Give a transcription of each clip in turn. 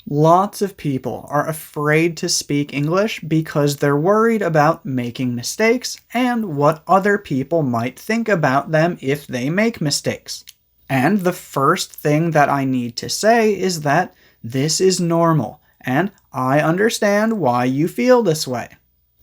Lots of people are afraid to speak English because they're worried about making mistakes and what other people might think about them if they make mistakes. And the first thing that I need to say is that this is normal, and I understand why you feel this way.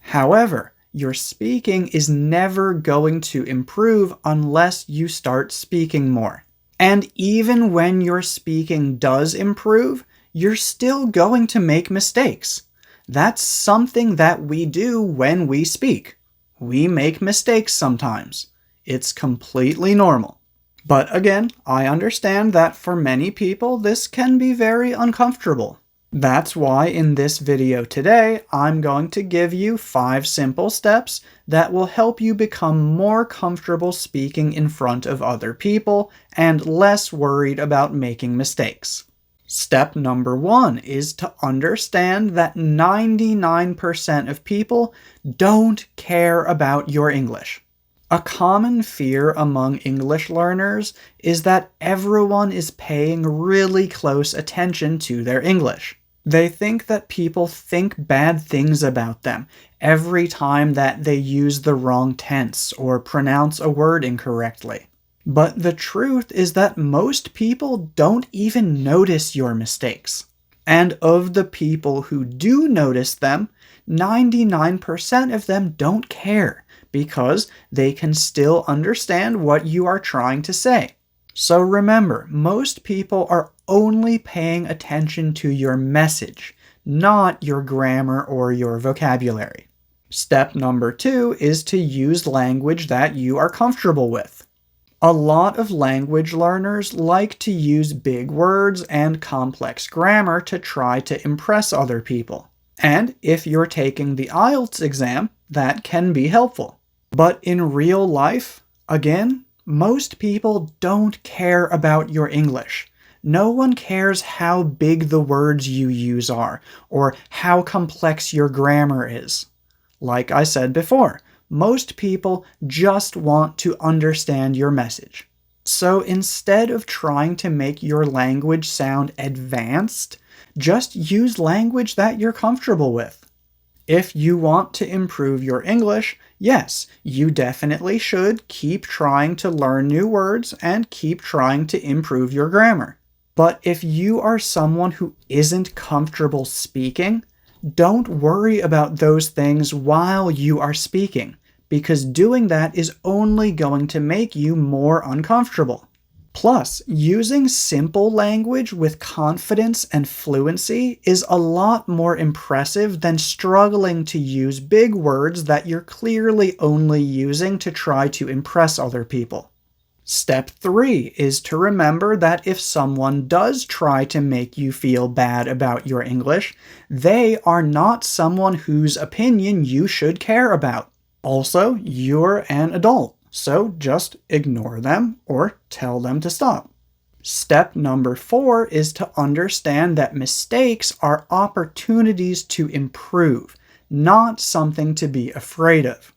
However, your speaking is never going to improve unless you start speaking more. And even when your speaking does improve, you're still going to make mistakes. That's something that we do when we speak. We make mistakes sometimes. It's completely normal. But again, I understand that for many people this can be very uncomfortable. That's why in this video today, I'm going to give you 5 simple steps that will help you become more comfortable speaking in front of other people and less worried about making mistakes. Step number 1 is to understand that 99% of people don't care about your English. A common fear among English learners is that everyone is paying really close attention to their English. They think that people think bad things about them every time that they use the wrong tense or pronounce a word incorrectly. But the truth is that most people don't even notice your mistakes. And of the people who do notice them, 99% of them don't care because they can still understand what you are trying to say. So remember, most people are only paying attention to your message, not your grammar or your vocabulary. Step number 2 is to use language that you are comfortable with. A lot of language learners like to use big words and complex grammar to try to impress other people. And if you're taking the IELTS exam, that can be helpful. But in real life, again, most people don't care about your English. No one cares how big the words you use are, or how complex your grammar is. Like I said before, most people just want to understand your message. So instead of trying to make your language sound advanced, just use language that you're comfortable with. If you want to improve your English, yes, you definitely should keep trying to learn new words and keep trying to improve your grammar. But if you are someone who isn't comfortable speaking, don't worry about those things while you are speaking, because doing that is only going to make you more uncomfortable. Plus, using simple language with confidence and fluency is a lot more impressive than struggling to use big words that you're clearly only using to try to impress other people. Step 3 is to remember that if someone does try to make you feel bad about your English, they are not someone whose opinion you should care about. Also, you're an adult, so just ignore them or tell them to stop. Step number 4 is to understand that mistakes are opportunities to improve, not something to be afraid of.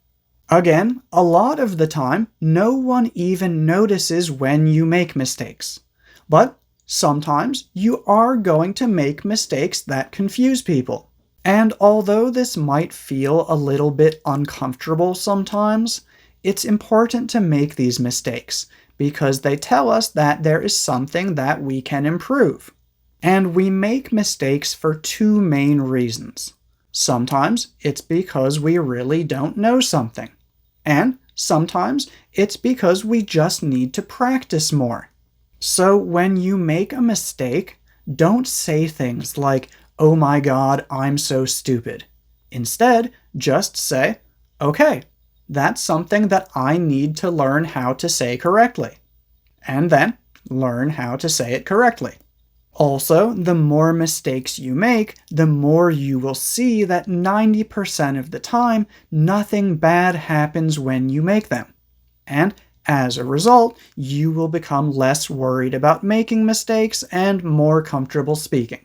Again, a lot of the time, no one even notices when you make mistakes. But sometimes you are going to make mistakes that confuse people. And although this might feel a little bit uncomfortable sometimes, it's important to make these mistakes because they tell us that there is something that we can improve. And we make mistakes for 2 main reasons. Sometimes it's because we really don't know something. And sometimes it's because we just need to practice more. So when you make a mistake, don't say things like, "Oh my God, I'm so stupid." Instead, just say, "Okay, that's something that I need to learn how to say correctly." And then learn how to say it correctly. Also, the more mistakes you make, the more you will see that 90% of the time, nothing bad happens when you make them. And as a result, you will become less worried about making mistakes and more comfortable speaking.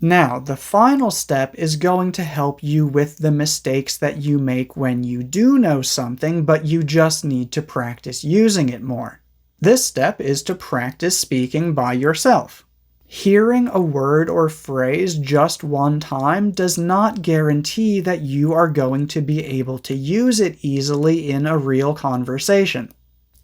Now, the final step is going to help you with the mistakes that you make when you do know something, but you just need to practice using it more. This step is to practice speaking by yourself. Hearing a word or phrase just one time does not guarantee that you are going to be able to use it easily in a real conversation.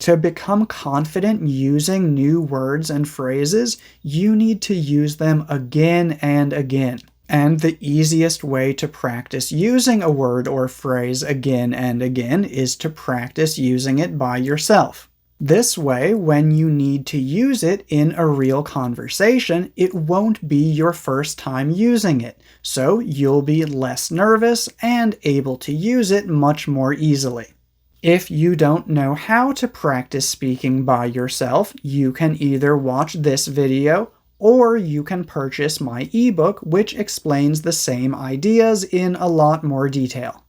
To become confident using new words and phrases, you need to use them again and again. And the easiest way to practice using a word or phrase again and again is to practice using it by yourself. This way, when you need to use it in a real conversation, it won't be your first time using it, so you'll be less nervous and able to use it much more easily. If you don't know how to practice speaking by yourself, you can either watch this video or you can purchase my ebook, which explains the same ideas in a lot more detail.